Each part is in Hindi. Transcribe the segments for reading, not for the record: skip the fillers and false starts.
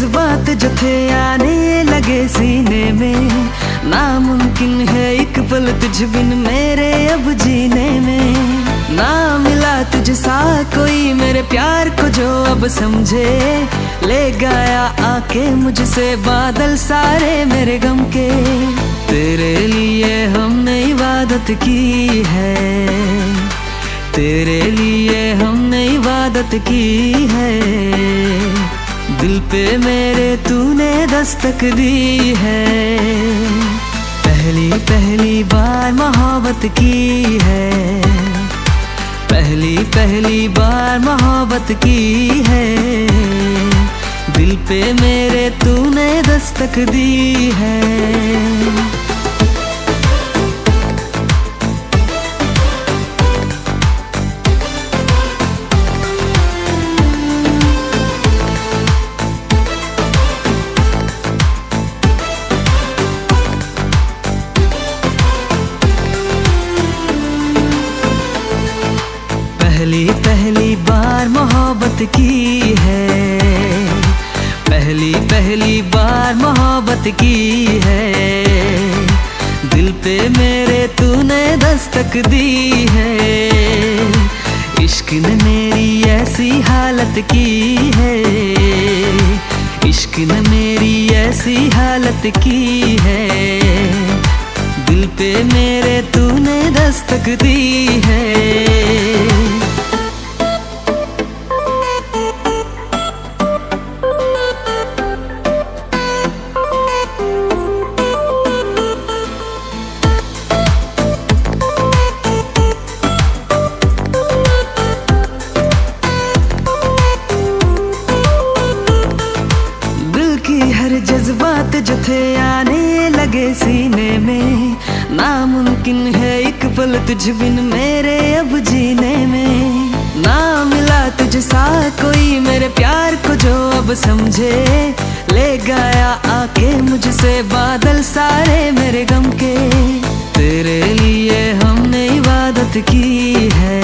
जज्बात जो थे आने लगे सीने में, नामुमकिन है एक पल तुझ बिन मेरे अब जीने में। ना मिला तुझसा कोई मेरे प्यार को जो अब समझे, ले गया आके मुझसे बादल सारे मेरे गम के। तेरे लिए हमने इबादत की है, तेरे लिए हमने इबादत की है। दिल पे मेरे तूने दस्तक दी है, पहली पहली बार मोहब्बत की है, पहली पहली बार मोहब्बत की है। दिल पे मेरे तूने दस्तक दी है। पहली पहली बार मोहब्बत की है, पहली पहली बार मोहब्बत की है। दिल पे मेरे तूने दस्तक दी है, इश्क ने मेरी ऐसी हालत की है, इश्क ने मेरी ऐसी हालत की है। दिल पे मेरे तूने दस्तक दी है। जज्बात जो थे आने लगे सीने में, नामुमकिन है एक पल तुझ बिन मेरे अब जीने में। ना मिला तुझसा कोई मेरे प्यार को जो अब समझे, ले गया आके मुझसे बादल सारे मेरे गम के। तेरे लिए हमने इबादत की है,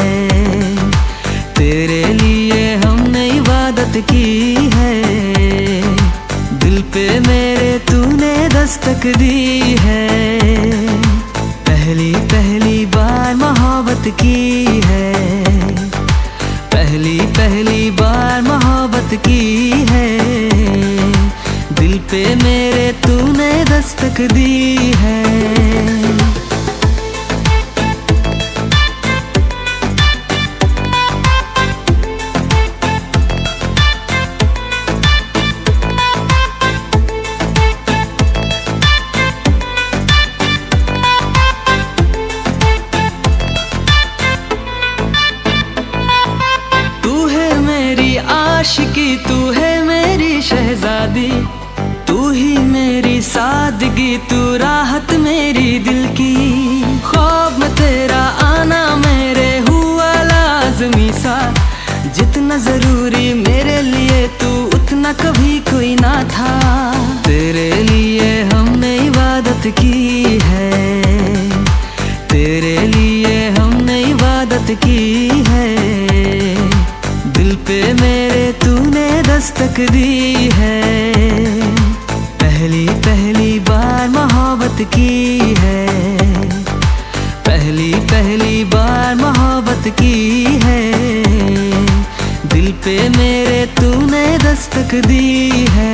तेरे लिए हमने इबादत की है। दिल पे मेरे तूने दस्तक दी है, पहली पहली बार मोहब्बत की है, पहली पहली बार मोहब्बत की है। दिल पे मेरे तूने दस्तक दी है। आशिकी तू है मेरी शहजादी, तू ही मेरी सादगी, तू राहत मेरी दिल की। ख्वाब में तेरा आना मेरे हुआ लाज़मी सा, जितना जरूरी मेरे लिए तू उतना कभी कोई ना था। तेरे लिए हमने इबादत की है, तेरे लिए हमने इबादत की है। दिल पे मेरे तूने दस्तक दी है, पहली पहली बार मोहब्बत की है, पहली पहली बार मोहब्बत की है। दिल पे मेरे तूने दस्तक दी है।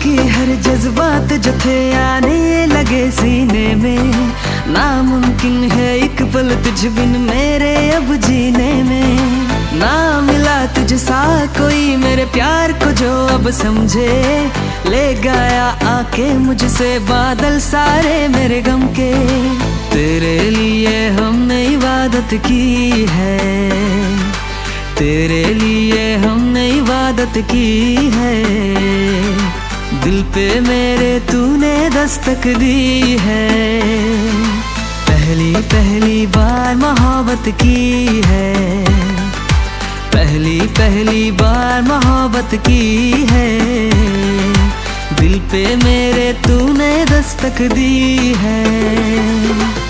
की हर जज्बात जो थे आने लगे सीने में, नामुमकिन है एक पल तुझ बिन मेरे अब जीने में। ना मिला तुझसा कोई मेरे प्यार को जो अब समझे, ले गया आके मुझसे बादल सारे मेरे गम के। तेरे लिए हमने इबादत की है, तेरे लिए हमने इबादत की है। दिल पे मेरे तूने दस्तक दी है, पहली पहली बार मोहब्बत की है, पहली पहली बार मोहब्बत की है, दिल पे मेरे तूने दस्तक दी है।